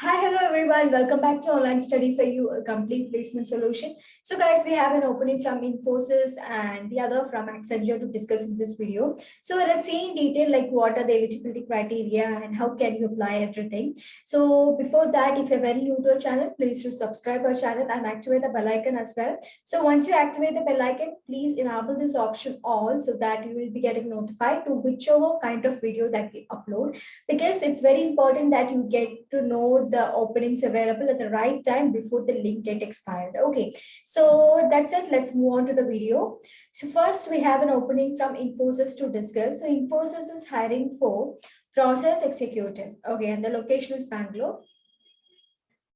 Hi, hello everyone. Welcome back to Online Study for You, a complete placement solution. So guys, we have an opening from Infosys and the other from Accenture to discuss in this video. So let's see in detail like what are the eligibility criteria and how can you apply everything. So before that, if you're very new to our channel, please do subscribe our channel and activate the bell icon as well. So once you activate the bell icon, please enable this option all so that you will be getting notified to whichever kind of video that we upload, because it's very important that you get to know the openings available at the right time before the link get expired. Okay, so that's it. Let's move on to the video. So first we have an opening from Infosys to discuss. So Infosys is hiring for process executive. Okay, and the location is Bangalore.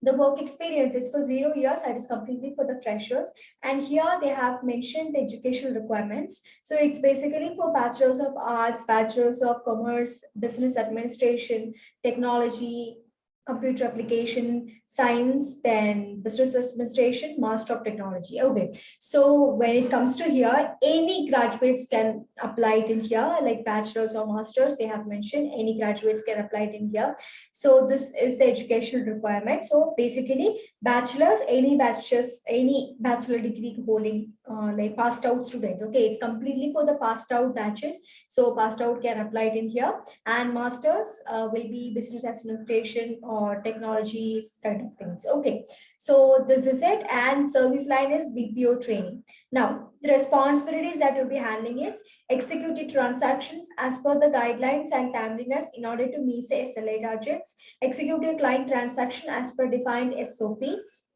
The work experience is for 0 years, that is completely for the freshers. And here they have mentioned the educational requirements. So it's basically for bachelor's of arts, bachelor's of commerce, business administration, technology, computer application, science, then business administration, master of technology. Okay, so when it comes to here, any graduates can apply it in here, like bachelor's or masters, they have mentioned any graduates can apply it in here. So this is the educational requirement. So basically, bachelor's, any bachelor degree holding like passed out students. Okay, it's completely for the passed out batches. So passed out can apply it in here, and masters will be business administration or technologies kind of things. Okay, so this is it, and service line is BPO training. Now, the responsibilities that you'll be handling is execute transactions as per the guidelines and timeliness in order to meet the SLA targets, execute a client transaction as per defined SOP,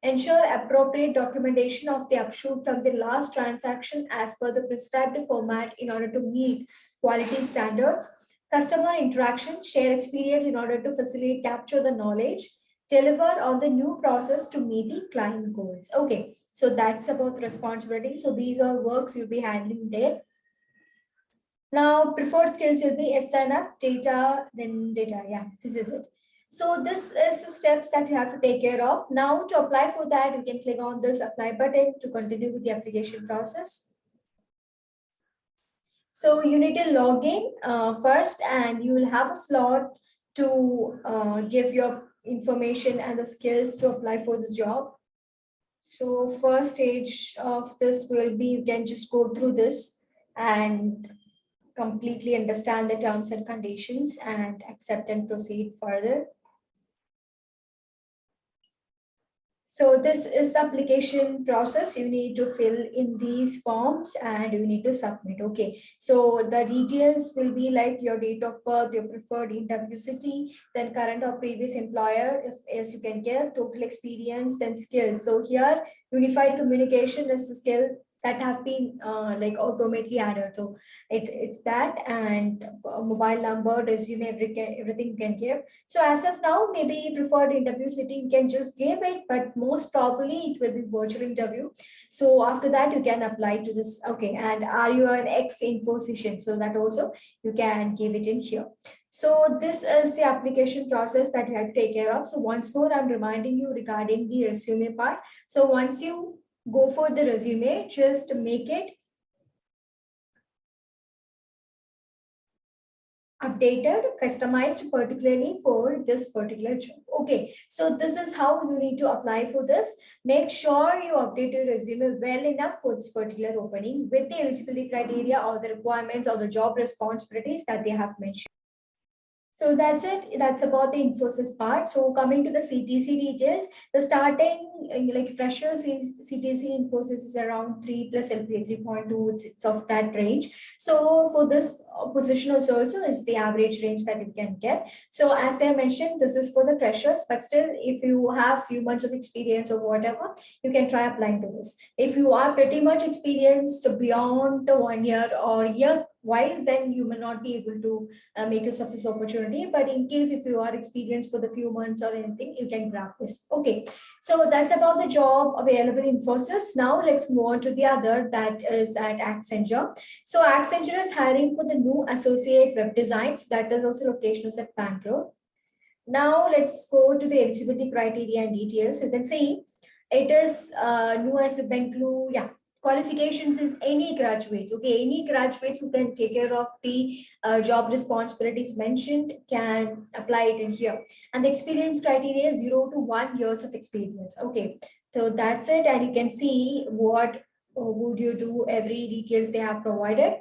ensure appropriate documentation of the upshoot from the last transaction as per the prescribed format in order to meet quality standards, customer interaction, share experience in order to facilitate capture the knowledge, deliver on the new process to meet the client goals. Okay, so that's about responsibility. So these are works you'll be handling there. Now, preferred skills will be SNF, data, then data. Yeah, this is it. So this is the steps that you have to take care of. Now, to apply for that, you can click on this apply button to continue with the application process. So you need to log in first, and you will have a slot to give your information and the skills to apply for the job. So first stage of this will be, you can just go through this and completely understand the terms and conditions and accept and proceed further. So this is the application process. You need to fill in these forms and you need to submit. Okay, so the details will be like your date of birth, your preferred interview city, then current or previous employer, if as you can give, total experience, then skills. So here, unified communication is the skill that have been like automatically added. So it's that, and mobile number, resume, everything you can give. So as of now, maybe preferred interview setting you can just give it, but most probably it will be virtual interview. So after that, you can apply to this. Okay, and are you an ex-Infosys? So that also you can give it in here. So this is the application process that you have to take care of. So once more, I'm reminding you regarding the resume part. So once you go for the resume, just make it updated, customized particularly for this particular job. Okay, so this is how you need to apply for this. Make sure you update your resume well enough for this particular opening with the eligibility criteria or the requirements or the job responsibilities that they have mentioned. So that's it. That's about the Infosys part. So coming to the CTC details, the starting like freshers in CTC Infosys is around 3 plus LPA 3.2. It's of that range. So for this position also is the average range that you can get. So as they mentioned, this is for the freshers, but still, if you have few months of experience or whatever, you can try applying to this. If you are pretty much experienced beyond the 1 year or year wise, then you may not be able to make use of this opportunity. But in case if you are experienced for the few months or anything, you can grab this. Okay, so that's about the job available in Infosys. Now let's move on to the other, that is at Accenture. So Accenture is hiring for the new associate web design. So that is also location is at Bangalore. Now let's go to the eligibility criteria and details. You can see it is new as Bangalore. Yeah, qualifications is any graduates, okay, any graduates who can take care of the job responsibilities mentioned can apply it in here. And the experience criteria is 0 to 1 years of experience. Okay, so that's it, and you can see what would you do, every details they have provided.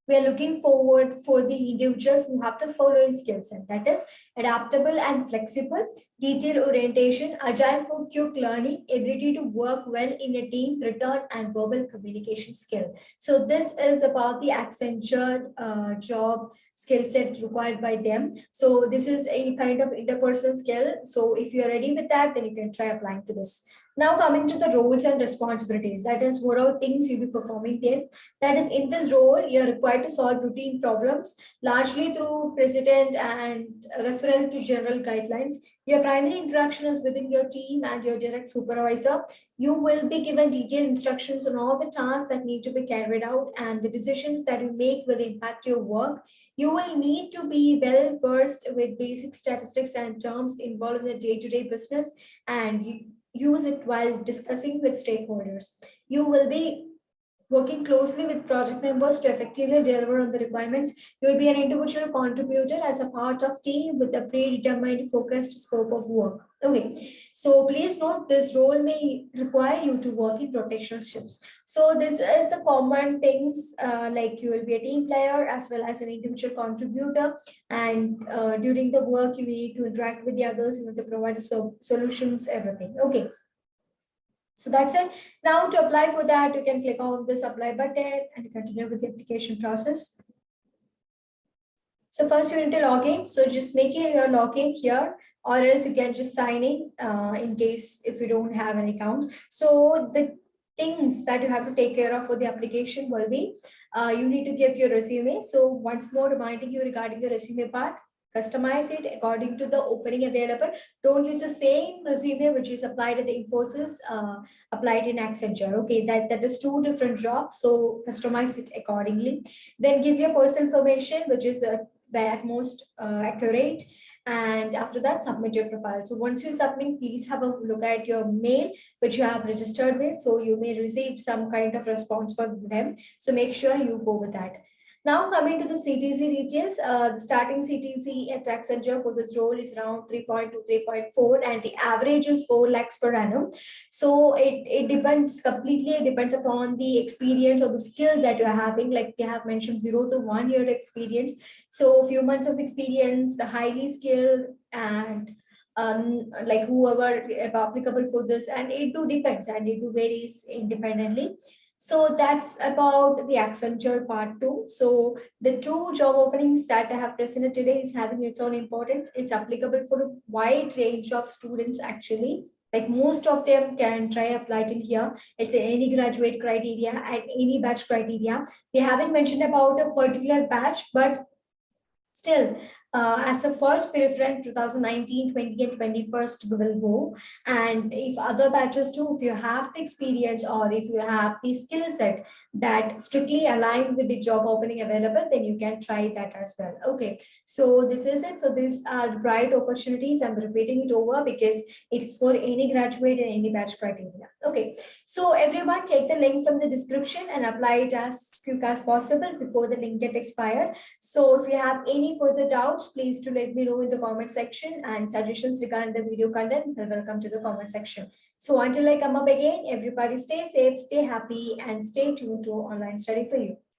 We are looking forward for the individuals who have the following skill set, that is adaptable and flexible, detail orientation, agile for quick learning, ability to work well in a team, written and verbal communication skill. So this is about the Accenture job skill set required by them. So this is a kind of interpersonal skill. So if you are ready with that, then you can try applying to this. Now coming to the roles and responsibilities, that is what are things you'll be performing there. That is, in this role, you're required to solve routine problems, largely through precedent and referral to general guidelines. Your primary interaction is within your team and your direct supervisor. You will be given detailed instructions on all the tasks that need to be carried out, and the decisions that you make will impact your work. You will need to be well versed with basic statistics and terms involved in the day-to-day business, and you use it while discussing with stakeholders. You will be working closely with project members to effectively deliver on the requirements. You'll be an individual contributor as a part of team with a predetermined focused scope of work. Okay, so please note this role may require you to work in rotational shifts. So this is the common things, like you will be a team player as well as an individual contributor, and during the work you need to interact with the others, you need to provide the solutions, everything. Okay, so that's it. Now to apply for that, you can click on this apply button and continue with the application process. So first you need to log in. So just make your login here, or else you can just sign in case if you don't have an account. So the things that you have to take care of for the application will be, you need to give your resume. So once more reminding you regarding the resume part, customize it according to the opening available. Don't use the same resume which is applied at the Infosys, applied in Accenture. Okay, that is two different jobs. So customize it accordingly. Then give your personal information, which is at most accurate. And after that, submit your profile. So once you submit, please have a look at your mail which you have registered with. So you may receive some kind of response from them. So make sure you go with that. Now coming to the CTC details, the starting CTC at Accenture for this role is around 3.2, 3.4, and the average is 4 lakhs per annum. So it depends completely, it depends upon the experience or the skill that you're having. Like they have mentioned 0 to 1 year experience. So a few months of experience, the highly skilled, and like whoever applicable for this, and it do depends and it do varies independently. So that's about the Accenture part two. So the two job openings that I have presented today is having its own importance. It's applicable for a wide range of students actually. Like most of them can try applying here. It's any graduate criteria and any batch criteria. They haven't mentioned about a particular batch, but still, as the first preference, 2019, 20, and 21st will go. And if other batches too, if you have the experience or if you have the skill set that strictly aligned with the job opening available, then you can try that as well. Okay, so this is it. So these are bright opportunities. I'm repeating it over because it's for any graduate and any batch criteria. Okay, so everyone take the link from the description and apply it as quick as possible before the link get expired. So if you have any further doubts, please do let me know in the comment section, and suggestions regarding the video content, welcome to the comment section. So until I come up again, everybody stay safe, stay happy, and stay tuned to online study for you.